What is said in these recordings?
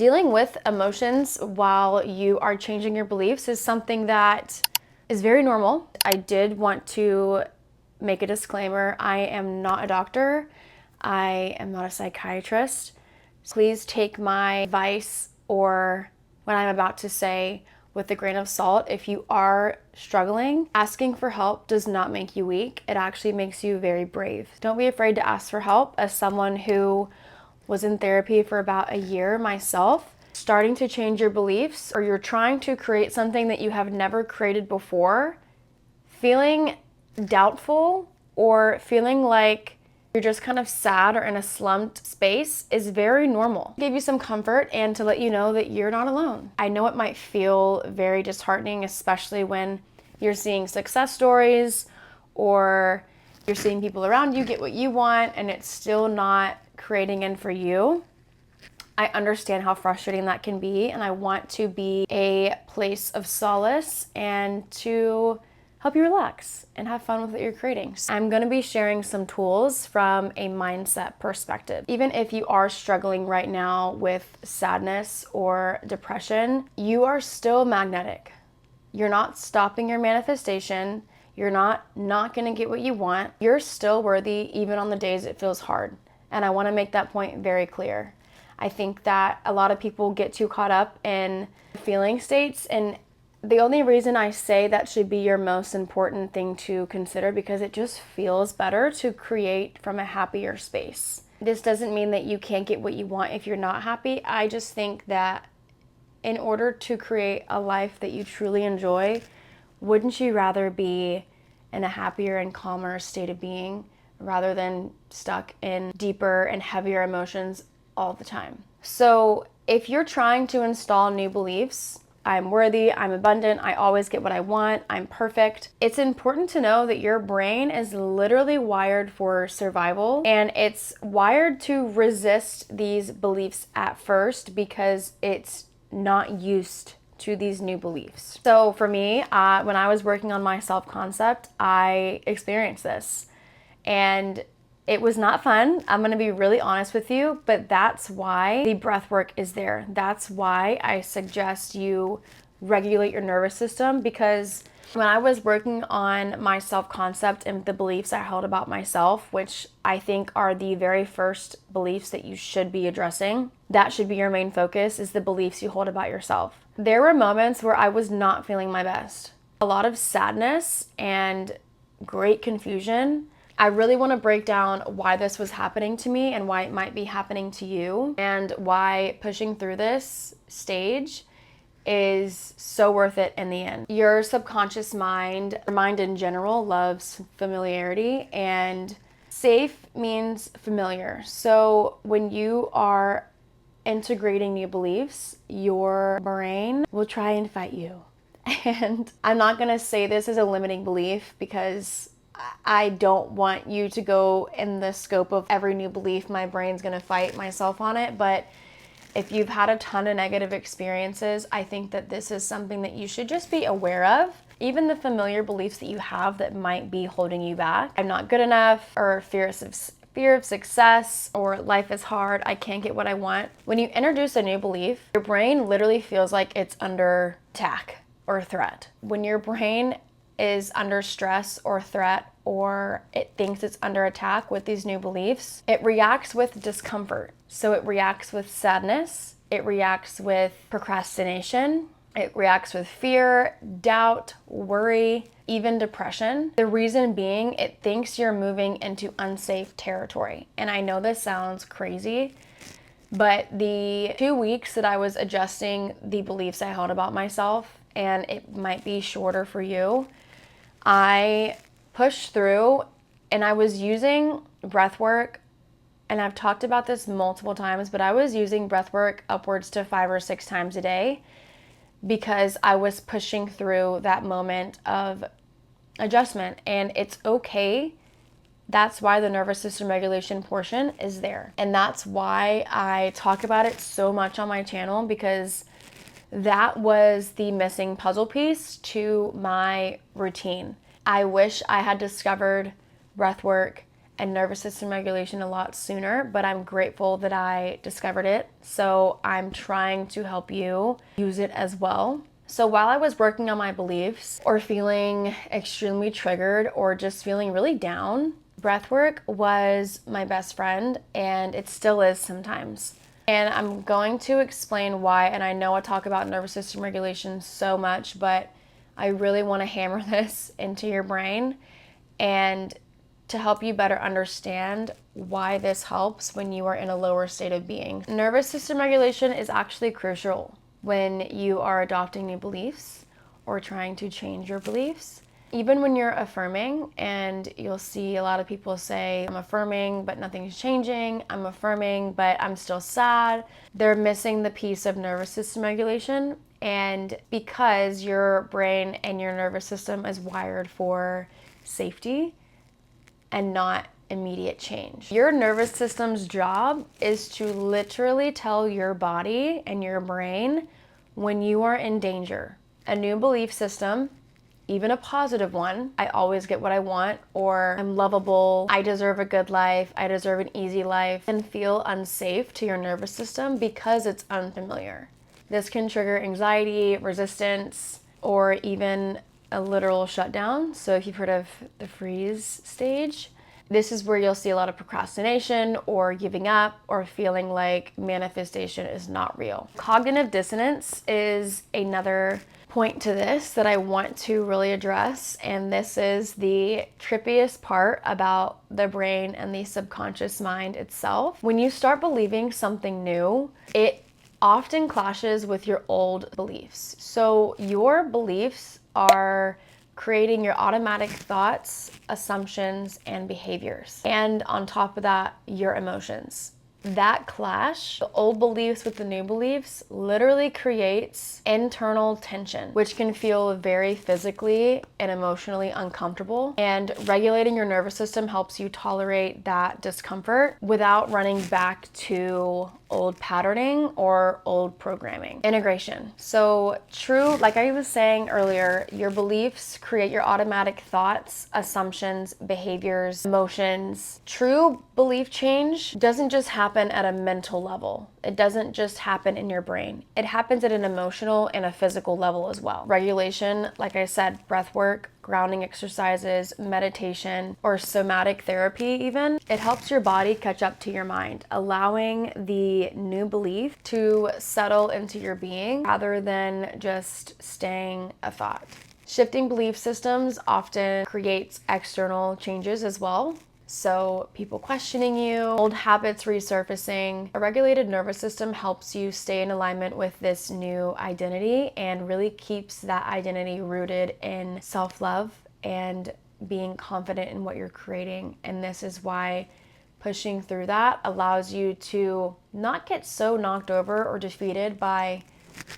Dealing with emotions while you are changing your beliefs is something that is very normal. I did want to make a disclaimer. I am not a doctor. I am not a psychiatrist. Please take my advice or what I'm about to say with a grain of salt. If you are struggling, asking for help does not make you weak. It actually makes you very brave. Don't be afraid to ask for help. As someone who was in therapy for about a year myself, starting to change your beliefs, or you're trying to create something that you have never created before, feeling doubtful or feeling like you're just kind of sad or in a slumped space is very normal. Give you some comfort and to let you know that you're not alone. I know it might feel very disheartening, especially when you're seeing success stories or you're seeing people around you get what you want and it's still not creating in for you. I understand how frustrating that can be, and I want to be a place of solace and to help you relax and have fun with what you're creating. I'm going to be sharing some tools from a mindset perspective. Even if you are struggling right now with sadness or depression, you are still magnetic. You're not stopping your manifestation. You're not going to get what you want. You're still worthy even on the days it feels hard. And I want to make that point very clear. I think that a lot of people get too caught up in feeling states, and the only reason I say that should be your most important thing to consider because it just feels better to create from a happier space. This doesn't mean that you can't get what you want if you're not happy. I just think that in order to create a life that you truly enjoy, wouldn't you rather be in a happier and calmer state of being rather than stuck in deeper and heavier emotions all the time? So if you're trying to install new beliefs, I'm worthy, I'm abundant, I always get what I want, I'm perfect, it's important to know that your brain is literally wired for survival, and it's wired to resist these beliefs at first because it's not used to these new beliefs. So for me, when I was working on my self-concept, I experienced this. And it was not fun. I'm gonna be really honest with you, but that's why the breath work is there. That's why I suggest you regulate your nervous system, because when I was working on my self-concept and the beliefs I held about myself, which I think are the very first beliefs that you should be addressing, that should be your main focus, is the beliefs you hold about yourself. There were moments where I was not feeling my best. A lot of sadness and great confusion. I really want to break down why this was happening to me and why it might be happening to you, and why pushing through this stage is so worth it in the end. Your subconscious mind, your mind in general, loves familiarity, and safe means familiar. So when you are integrating new beliefs, your brain will try and fight you. And I'm not going to say this as a limiting belief because I don't want you to go in the scope of every new belief my brain's gonna fight myself on it, but if you've had a ton of negative experiences, I think that this is something that you should just be aware of. Even the familiar beliefs that you have that might be holding you back. I'm not good enough, or fear of success, or life is hard, I can't get what I want. When you introduce a new belief, your brain literally feels like it's under attack or threat. When your brain is under stress or threat, or it thinks it's under attack with these new beliefs, it reacts with discomfort. So it reacts with sadness, it reacts with procrastination, it reacts with fear, doubt, worry, even depression. The reason being, it thinks you're moving into unsafe territory. And I know this sounds crazy, but the 2 weeks that I was adjusting the beliefs I held about myself, and it might be shorter for you, I pushed through, and I was using breath work, and I've talked about this multiple times, but I was using breath work upwards to 5 or 6 times a day because I was pushing through that moment of adjustment. And it's okay. That's why the nervous system regulation portion is there. And that's why I talk about it so much on my channel, because that was the missing puzzle piece to my routine. I wish I had discovered breath work and nervous system regulation a lot sooner, but I'm grateful that I discovered it. So I'm trying to help you use it as well. So while I was working on my beliefs or feeling extremely triggered or just feeling really down, breathwork was my best friend, and it still is sometimes. And I'm going to explain why, and I know I talk about nervous system regulation so much, but I really want to hammer this into your brain and to help you better understand why this helps when you are in a lower state of being. Nervous system regulation is actually crucial when you are adopting new beliefs or trying to change your beliefs. Even when you're affirming, and you'll see a lot of people say, I'm affirming, but nothing's changing. I'm affirming, but I'm still sad. They're missing the piece of nervous system regulation. And because your brain and your nervous system is wired for safety and not immediate change. Your nervous system's job is to literally tell your body and your brain when you are in danger. A new belief system, even a positive one, I always get what I want, or I'm lovable, I deserve a good life, I deserve an easy life, can feel unsafe to your nervous system because it's unfamiliar. This can trigger anxiety, resistance, or even a literal shutdown. So if you've heard of the freeze stage, this is where you'll see a lot of procrastination or giving up or feeling like manifestation is not real. Cognitive dissonance is another point to this that I want to really address, and this is the trippiest part about the brain and the subconscious mind itself. When you start believing something new, it often clashes with your old beliefs. So your beliefs are creating your automatic thoughts, assumptions, and behaviors. And on top of that, your emotions. That clash, the old beliefs with the new beliefs, literally creates internal tension, which can feel very physically and emotionally uncomfortable. And regulating your nervous system helps you tolerate that discomfort without running back to old patterning or old programming. Integration. So true, like I was saying earlier, your beliefs create your automatic thoughts, assumptions, behaviors, emotions. True belief change doesn't just happen at a mental level. It doesn't just happen in your brain. It happens at an emotional and a physical level as well. Regulation, like I said, breath work, grounding exercises, meditation, or somatic therapy even, it helps your body catch up to your mind, allowing the new belief to settle into your being rather than just staying a thought. Shifting belief systems often creates external changes as well. So people questioning you, old habits resurfacing. A regulated nervous system helps you stay in alignment with this new identity and really keeps that identity rooted in self-love and being confident in what you're creating. And this is why pushing through that allows you to not get so knocked over or defeated by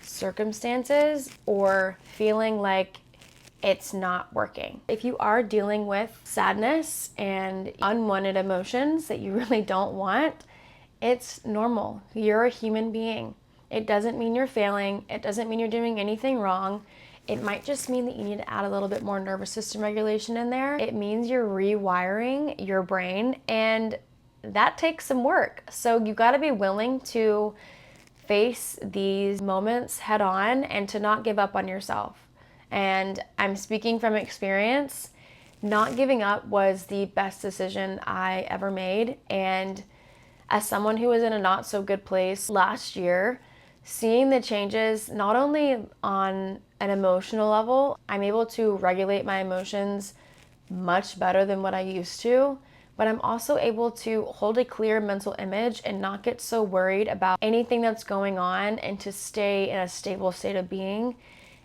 circumstances or feeling like it's not working. If you are dealing with sadness and unwanted emotions that you really don't want, it's normal. You're a human being. It doesn't mean you're failing. It doesn't mean you're doing anything wrong. It might just mean that you need to add a little bit more nervous system regulation in there. It means you're rewiring your brain, and that takes some work. So you got to be willing to face these moments head on and to not give up on yourself. And I'm speaking from experience. Not giving up was the best decision I ever made. And as someone who was in a not so good place last year, seeing the changes not only on an emotional level, I'm able to regulate my emotions much better than what I used to, but I'm also able to hold a clear mental image and not get so worried about anything that's going on and to stay in a stable state of being.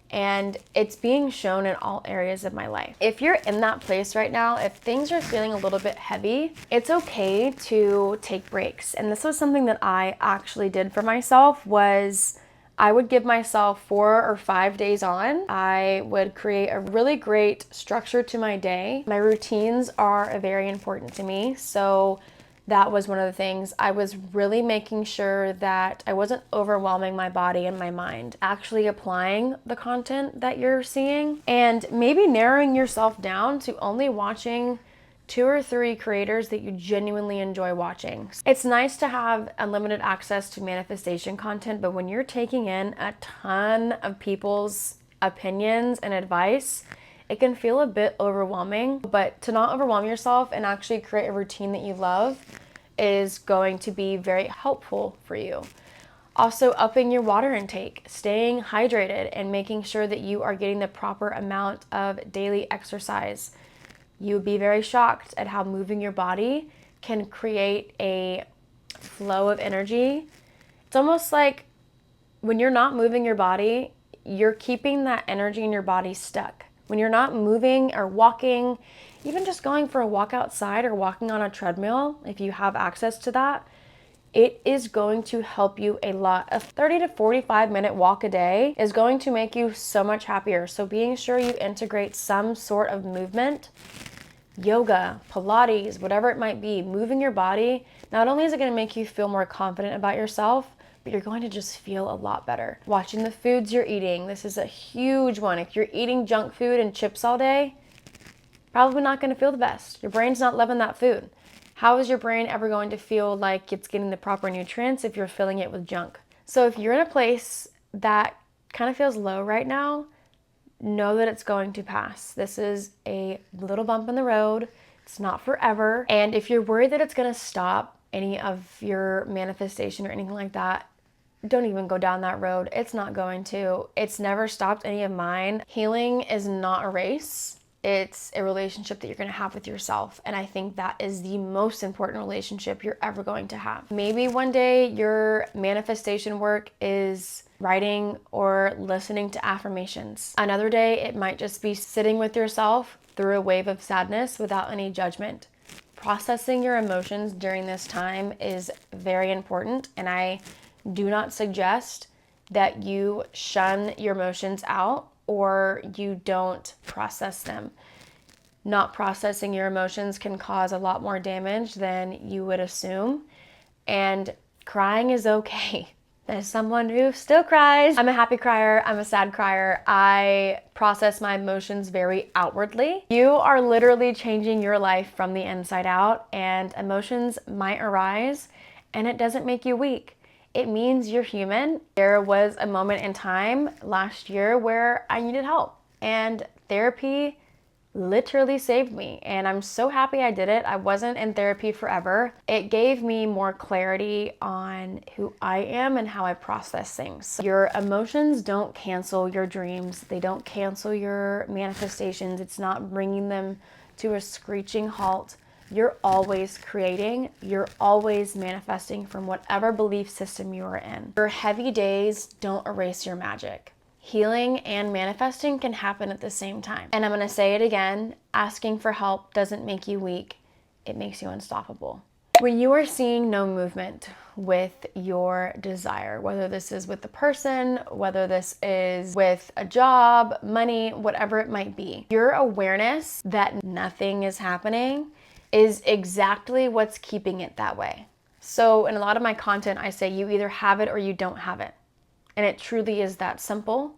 And it's being shown in all areas of my life. If you're in that place right now, if things are feeling a little bit heavy, it's okay to take breaks. And this was something that I actually did for myself. Was I would give myself 4 or 5 days on. I would create a really great structure to my day. My routines are very important to me. So that was one of the things. I was really making sure that I wasn't overwhelming my body and my mind, actually applying the content that you're seeing, and maybe narrowing yourself down to only watching 2 or 3 creators that you genuinely enjoy watching. It's nice to have unlimited access to manifestation content, but when you're taking in a ton of people's opinions and advice, it can feel a bit overwhelming. But to not overwhelm yourself and actually create a routine that you love is going to be very helpful for you. Also, upping your water intake, staying hydrated, and making sure that you are getting the proper amount of daily exercise. You would be very shocked at how moving your body can create a flow of energy. It's almost like when you're not moving your body, you're keeping that energy in your body stuck. When you're not moving or walking, even just going for a walk outside or walking on a treadmill, if you have access to that, it is going to help you a lot. A 30 to 45 minute walk a day is going to make you so much happier. So being sure you integrate some sort of movement, yoga, Pilates, whatever it might be, moving your body, not only is it going to make you feel more confident about yourself, but you're going to just feel a lot better. Watching the foods you're eating. This is a huge one. If you're eating junk food and chips all day, probably not going to feel the best. Your brain's not loving that food. How is your brain ever going to feel like it's getting the proper nutrients if you're filling it with junk? So if you're in a place that kind of feels low right now, know that it's going to pass. This is a little bump in the road. It's not forever. And if you're worried that it's going to stop any of your manifestation or anything like that, don't even go down that road. It's not going to. It's never stopped any of mine. Healing is not a race. It's a relationship that you're going to have with yourself. And I think that is the most important relationship you're ever going to have. Maybe one day your manifestation work is writing or listening to affirmations. Another day, it might just be sitting with yourself through a wave of sadness without any judgment. Processing your emotions during this time is very important. And I do not suggest that you shun your emotions out or you don't process them. Not processing your emotions can cause a lot more damage than you would assume. And crying is okay. As someone who still cries, I'm a happy crier, I'm a sad crier. I process my emotions very outwardly. You are literally changing your life from the inside out, and emotions might arise, and it doesn't make you weak. It means you're human. There was a moment in time last year where I needed help, and therapy literally saved me, and I'm so happy I did it. I wasn't in therapy forever. It gave me more clarity on who I am and how I process things. Your emotions don't cancel your dreams. They don't cancel your manifestations. It's not bringing them to a screeching halt. You're always creating, you're always manifesting from whatever belief system you are in. Your heavy days don't erase your magic. Healing and manifesting can happen at the same time. And I'm gonna say it again, asking for help doesn't make you weak, it makes you unstoppable. When you are seeing no movement with your desire, whether this is with the person, whether this is with a job, money, whatever it might be, your awareness that nothing is happening is exactly what's keeping it that way. So in a lot of my content, I say you either have it or you don't have it. And it truly is that simple.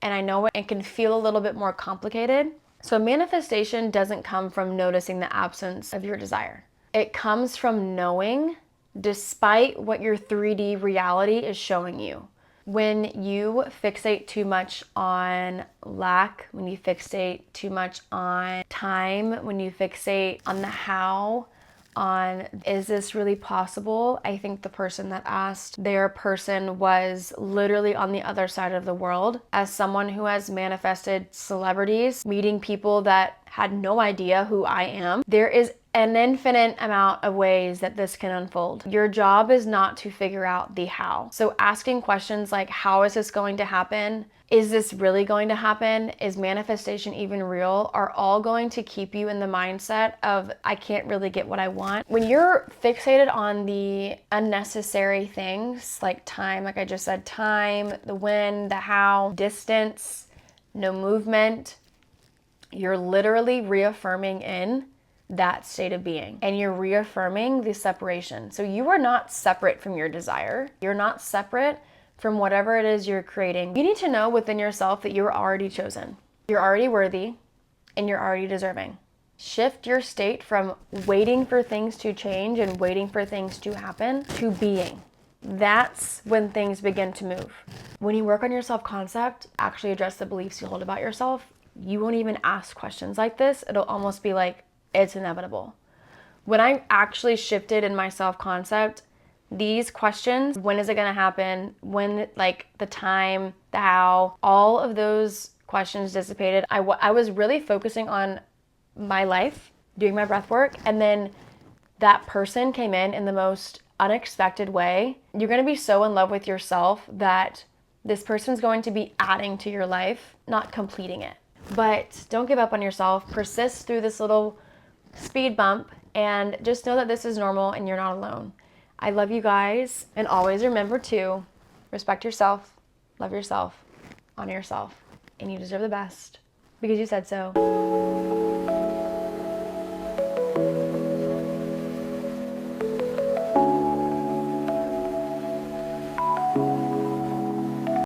And I know it can feel a little bit more complicated. So manifestation doesn't come from noticing the absence of your desire. It comes from knowing despite what your 3D reality is showing you. When you fixate too much on lack, when you fixate too much on time, when you fixate on the how, on is this really possible? I think the person that asked their person was literally on the other side of the world. As someone who has manifested celebrities, meeting people that had no idea who I am, there is an infinite amount of ways that this can unfold. Your job is not to figure out the how. So asking questions like, how is this going to happen? Is this really going to happen? Is manifestation even real? Are all going to keep you in the mindset of, I can't really get what I want. When you're fixated on the unnecessary things like time, like I just said, time, the when, the how, distance, no movement, you're literally reaffirming in that state of being, and you're reaffirming the separation. So you are not separate from your desire. You're not separate from whatever it is you're creating. You need to know within yourself that you're already chosen. You're already worthy and you're already deserving. Shift your state from waiting for things to change and waiting for things to happen to being. That's when things begin to move. When you work on your self-concept, actually address the beliefs you hold about yourself, you won't even ask questions like this. It'll almost be like, it's inevitable. When I actually shifted in my self-concept, these questions, when is it gonna happen? When, like the time, the how, all of those questions dissipated. I was really focusing on my life, doing my breath work, and then that person came in the most unexpected way. You're gonna be so in love with yourself that this person's going to be adding to your life, not completing it. But don't give up on yourself. Persist through this little speed bump and just know that this is normal and you're not alone. I love you guys, and always remember to respect yourself, love yourself, honor yourself, and you deserve the best because you said so.